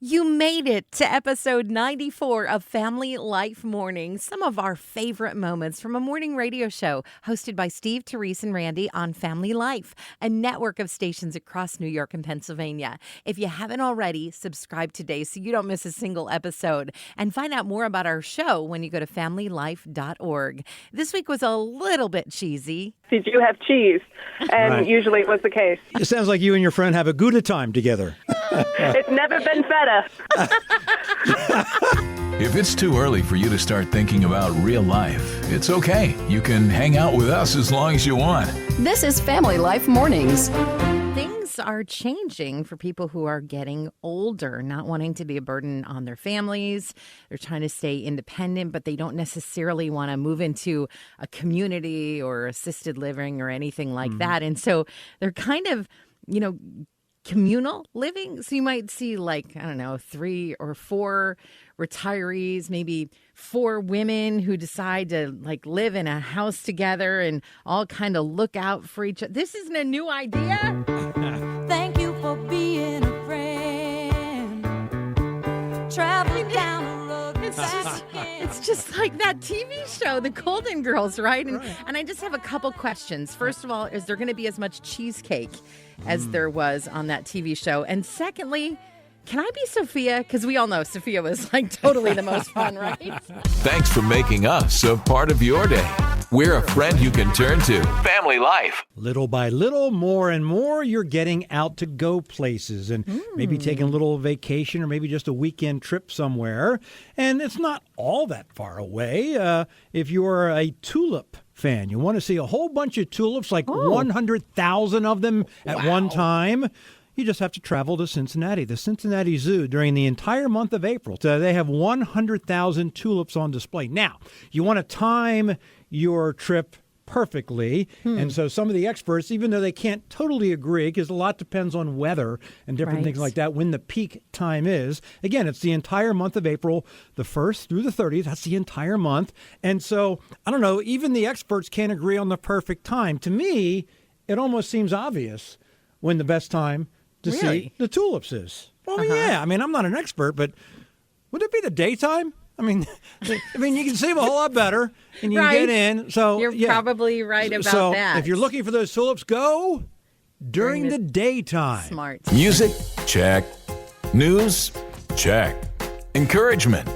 You made it to episode 94 of Family Life Mornings, some of our favorite moments from a morning radio show hosted by Steve, Therese, and Randy on Family Life, a network of stations across New York and Pennsylvania. If you haven't already, subscribe today so you don't miss a single episode. And find out more about our show when you go to familylife.org. This week was a little bit cheesy. Did you have cheese? And usually it was the case. It sounds like you and your friend have a good time together. It's never been better. If it's too early for you to start thinking about real life, it's okay. You can hang out with us as long as you want. This is Family Life Mornings. Things are changing for people who are getting older, not wanting to be a burden on their families. They're trying to stay independent, but they don't necessarily want to move into a community or assisted living or anything like that. And so they're kind of, communal living. So you might see 3 or 4 retirees, maybe 4 women who decide to live in a house together and all kind of look out for each other. This isn't a new idea. Thank you for being a friend. Travel down the road and back again. It's just like that TV show, The Golden Girls, right? And I just have a couple questions. First of all, is there going to be as much cheesecake as there was on that TV show? And secondly, can I be Sophia? Because we all know Sophia was totally the most fun, right? Thanks for making us a part of your day. We're a friend you can turn to. Family Life. Little by little, more and more, you're getting out to go places and maybe taking a little vacation or maybe just a weekend trip somewhere. And it's not all that far away. If you're a tulip fan, you want to see a whole bunch of tulips, 100,000 of them at one time. You just have to travel to Cincinnati, the Cincinnati Zoo, during the entire month of April. So they have 100,000 tulips on display. Now, you want to time your trip perfectly. And so some of the experts, even though they can't totally agree, because a lot depends on weather and different things like that, when the peak time is. Again, it's the entire month of April, the 1st through the 30th. That's the entire month. And so, I don't know, even the experts can't agree on the perfect time. To me, it almost seems obvious when the best time to see the tulips is. Well, yeah. I mean, I'm not an expert, but would it be the daytime? I mean, you can see them a whole lot better, and you can get in. So you're probably right about that. If you're looking for those tulips, go during the daytime. Smart. Music? Check. News? Check. Encouragement?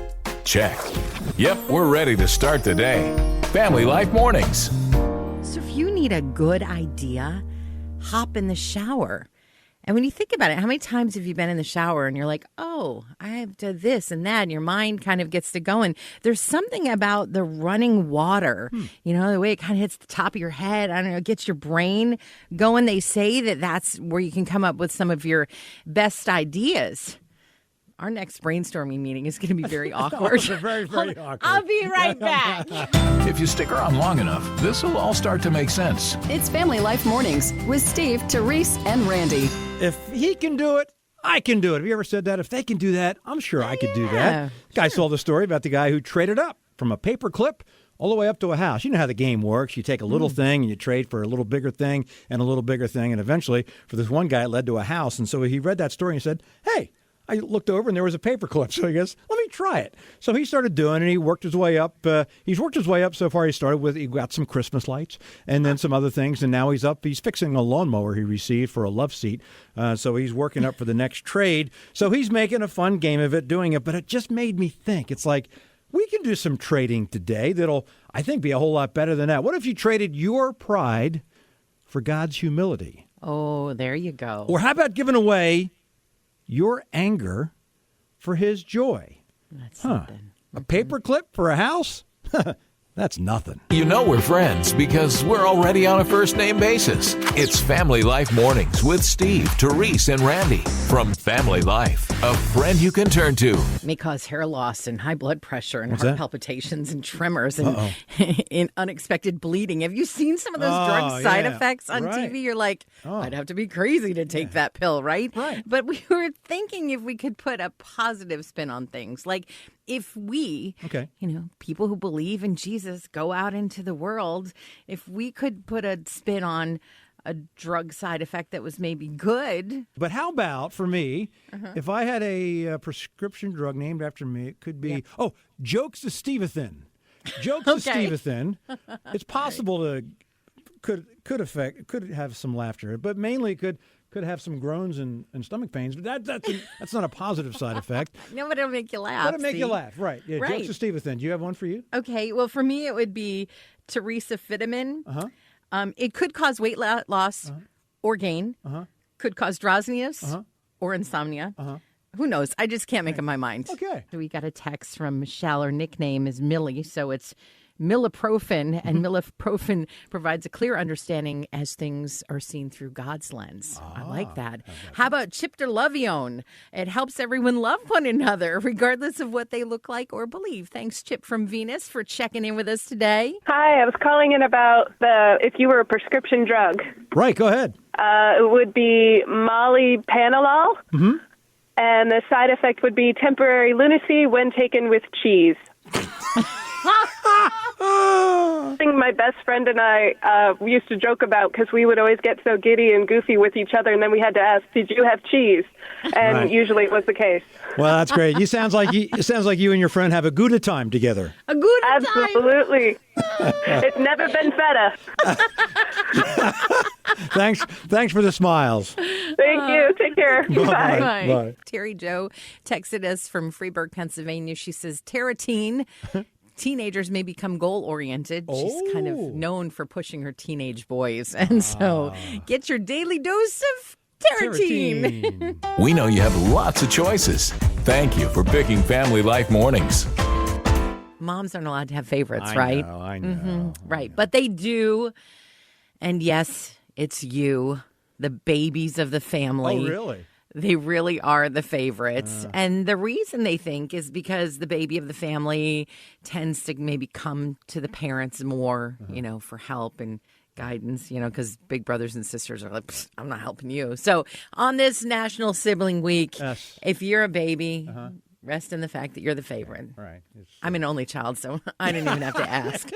Check. Yep, we're ready to start the day. Family Life Mornings. So if you need a good idea, hop in the shower. And when you think about it, how many times have you been in the shower and you're like, oh, I have to this and that, and your mind kind of gets to going. There's something about the running water, the way it kind of hits the top of your head. I don't know, it gets your brain going. They say that that's where you can come up with some of your best ideas. Our next brainstorming meeting is going to be very awkward. Very, very awkward. I'll be right back. If you stick around long enough, this will all start to make sense. It's Family Life Mornings with Steve, Therese, and Randy. If he can do it, I can do it. Have you ever said that? If they can do that, I'm sure I could do that. Guy told the story about the guy who traded up from a paper clip all the way up to a house. You know how the game works. You take a little thing and you trade for a little bigger thing and a little bigger thing. And eventually, for this one guy, it led to a house. And so he read that story and he said, hey, I looked over and there was a paper clip. So he goes, let me try it. So he started doing it and he worked his way up. He's worked his way up so far. He got some Christmas lights and then some other things. And now he's fixing a lawnmower he received for a love seat. So he's working up for the next trade. So he's making a fun game of it, doing it. But it just made me think. It's like, we can do some trading today that'll, I think, be a whole lot better than that. What if you traded your pride for God's humility? Oh, there you go. Or how about giving away your anger for his joy? That's something. A paper clip for a house? That's nothing. You know we're friends because we're already on a first-name basis. It's Family Life Mornings with Steve, Therese, and Randy from Family Life, a friend you can turn to. It may cause hair loss and high blood pressure and heart palpitations and tremors and, and unexpected bleeding. Have you seen some of those drug side effects on TV? You're like, I'd have to be crazy to take that pill, right? But we were thinking if we could put a positive spin on things. Like if we, people who believe in Jesus go out into the world, if we could put a spin on a drug side effect that was maybe good. But how about for me, if I had a prescription drug named after me, it could be, Jokes to Stevathan. Jokes to Okay. Stevathan. It's possible to could have some laughter, but mainly could have some groans and stomach pains. But that's not a positive side effect. No, but it'll make you laugh. But it'll make you see? laugh, right? Yeah, Right. Jokes to Stevathan. Do you have one for you? Okay, well, for me, it would be Teresa Fitamin. It could cause weight loss or gain. Could cause drowsiness or insomnia. Who knows? I just can't make up my mind. Okay. We got a text from Michelle. Her nickname is Millie, so it's Miliprofen, and Miliprofen provides a clear understanding as things are seen through God's lens. I like that. How about Chiptolovione? It helps everyone love one another, regardless of what they look like or believe. Thanks, Chip from Venus, for checking in with us today. Hi, I was calling in about if you were a prescription drug. Right, go ahead. It would be Mollypanolol, and the side effect would be temporary lunacy when taken with cheese. Thing my best friend and I used to joke about because we would always get so giddy and goofy with each other, and then we had to ask, "Did you have cheese?" And Right. usually it was the case. Well, that's great. It sounds like you and your friend have a good time together. A good time. Absolutely. It's never been feta. Thanks for the smiles. Thank you. Take care. Bye. Bye. Bye. Terry Jo texted us from Freeburg, Pennsylvania. She says, Terratine. Teenagers may become goal-oriented. She's kind of known for pushing her teenage boys. And so get your daily dose of Terratine. Terratine. We know you have lots of choices. Thank you for picking Family Life Mornings. Moms aren't allowed to have favorites, I right? know, I know. Right. But they do. And yes, it's you, the babies of the family. Oh, really? They really are the favorites. And the reason they think is because the baby of the family tends to maybe come to the parents more, for help and guidance, because big brothers and sisters are like, "Psst, I'm not helping you." So on this National Sibling Week, Yes. if you're a baby, rest in the fact that you're the favorite. Right. I'm an only child, so I didn't even have to ask.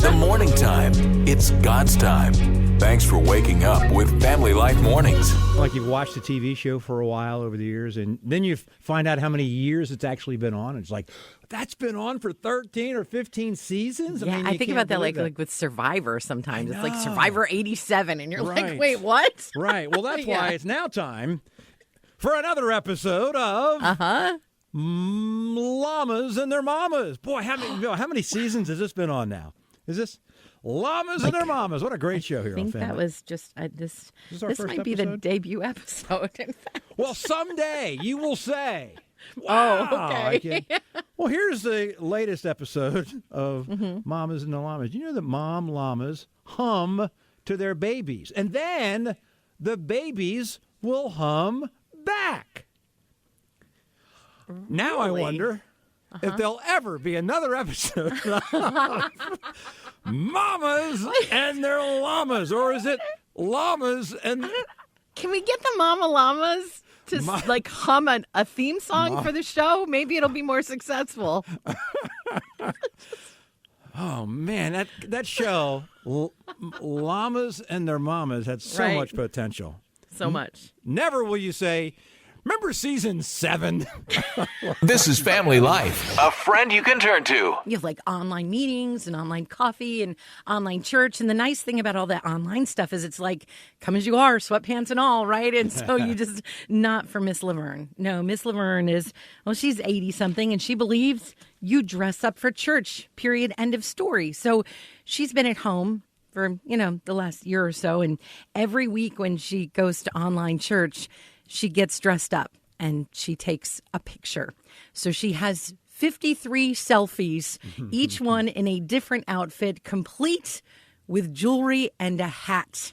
The morning time. It's God's time. Thanks for waking up with Family Life Mornings. Like you've watched the TV show for a while over the years, and then you find out how many years it's actually been on. It's like, that's been on for 13 or 15 seasons? Yeah, mean, I you think can't about that believe like with Survivor sometimes. I It's like know. Survivor 87, and you're Right. like, wait, what? Right. Well, that's Yeah. why it's now time for another episode of Llamas and Their Mamas. Boy, how many seasons has this been on now? Is this Llamas and Their Mamas? What a great show here I think on Family. that was just this. is our This first might be the episode? debut episode. In fact. Well, someday you will say. Wow, okay. I can't- Well, here's the latest episode of Mamas and the Llamas. You know that mom llamas hum to their babies, and then the babies will hum back. Now I Really? wonder if there'll ever be another episode of Mamas and Their Llamas, or is it Llamas and... Can we get the Mama Llamas to hum a theme song for the show? Maybe it'll be more successful. Oh, man, that show, Llamas and Their Mamas, had so Right. much potential. So much. Never will you say, remember season 7? This is Family Life, a friend you can turn to. You have like online meetings and online coffee and online church. And the nice thing about all that online stuff is it's like, come as you are, sweatpants and all, right? And so you just, not for Miss Laverne. No, Miss Laverne is, well, she's 80-something and she believes you dress up for church, period, end of story. So she's been at home for, the last year or so. And every week when she goes to online church, she gets dressed up and she takes a picture. So she has 53 selfies, each one in a different outfit, complete with jewelry and a hat.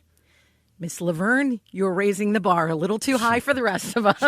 Miss Laverne, you're raising the bar a little too high for the rest of us.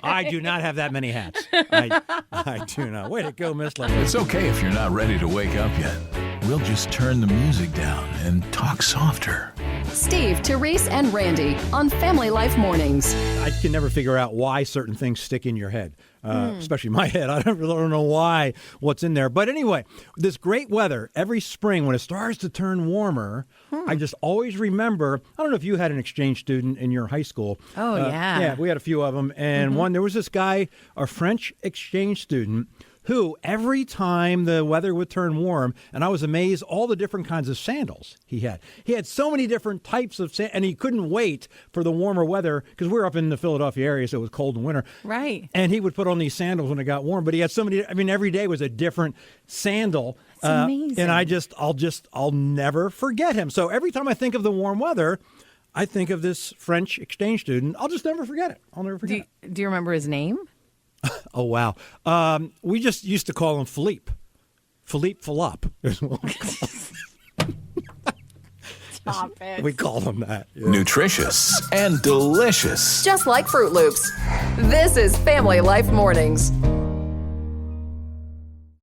I do not have that many hats. I do not. Way to go, Miss Laverne. It's okay if you're not ready to wake up yet. We'll just turn the music down and talk softer. Steve, Therese, and Randy on Family Life Mornings. I can never figure out why certain things stick in your head, especially my head. I don't know why, what's in there. But anyway, this great weather every spring when it starts to turn warmer, I just always remember, I don't know if you had an exchange student in your high school. Oh, yeah. Yeah, we had a few of them. And there was this guy, a French exchange student, who every time the weather would turn warm, and I was amazed all the different kinds of sandals he had. He had so many different types of and he couldn't wait for the warmer weather because we're up in the Philadelphia area, so it was cold in winter. Right. And he would put on these sandals when it got warm, but he had so many. I mean, every day was a different sandal. That's amazing. And I'll never forget him. So every time I think of the warm weather, I think of this French exchange student. I'll just never forget it. I'll never forget it. Do you remember his name? Oh, wow. We just used to call him Philippe. Philippe Philop is what we call him. Stop it. We call him that. Yeah. Nutritious and delicious. Just like Fruit Loops. This is Family Life Mornings.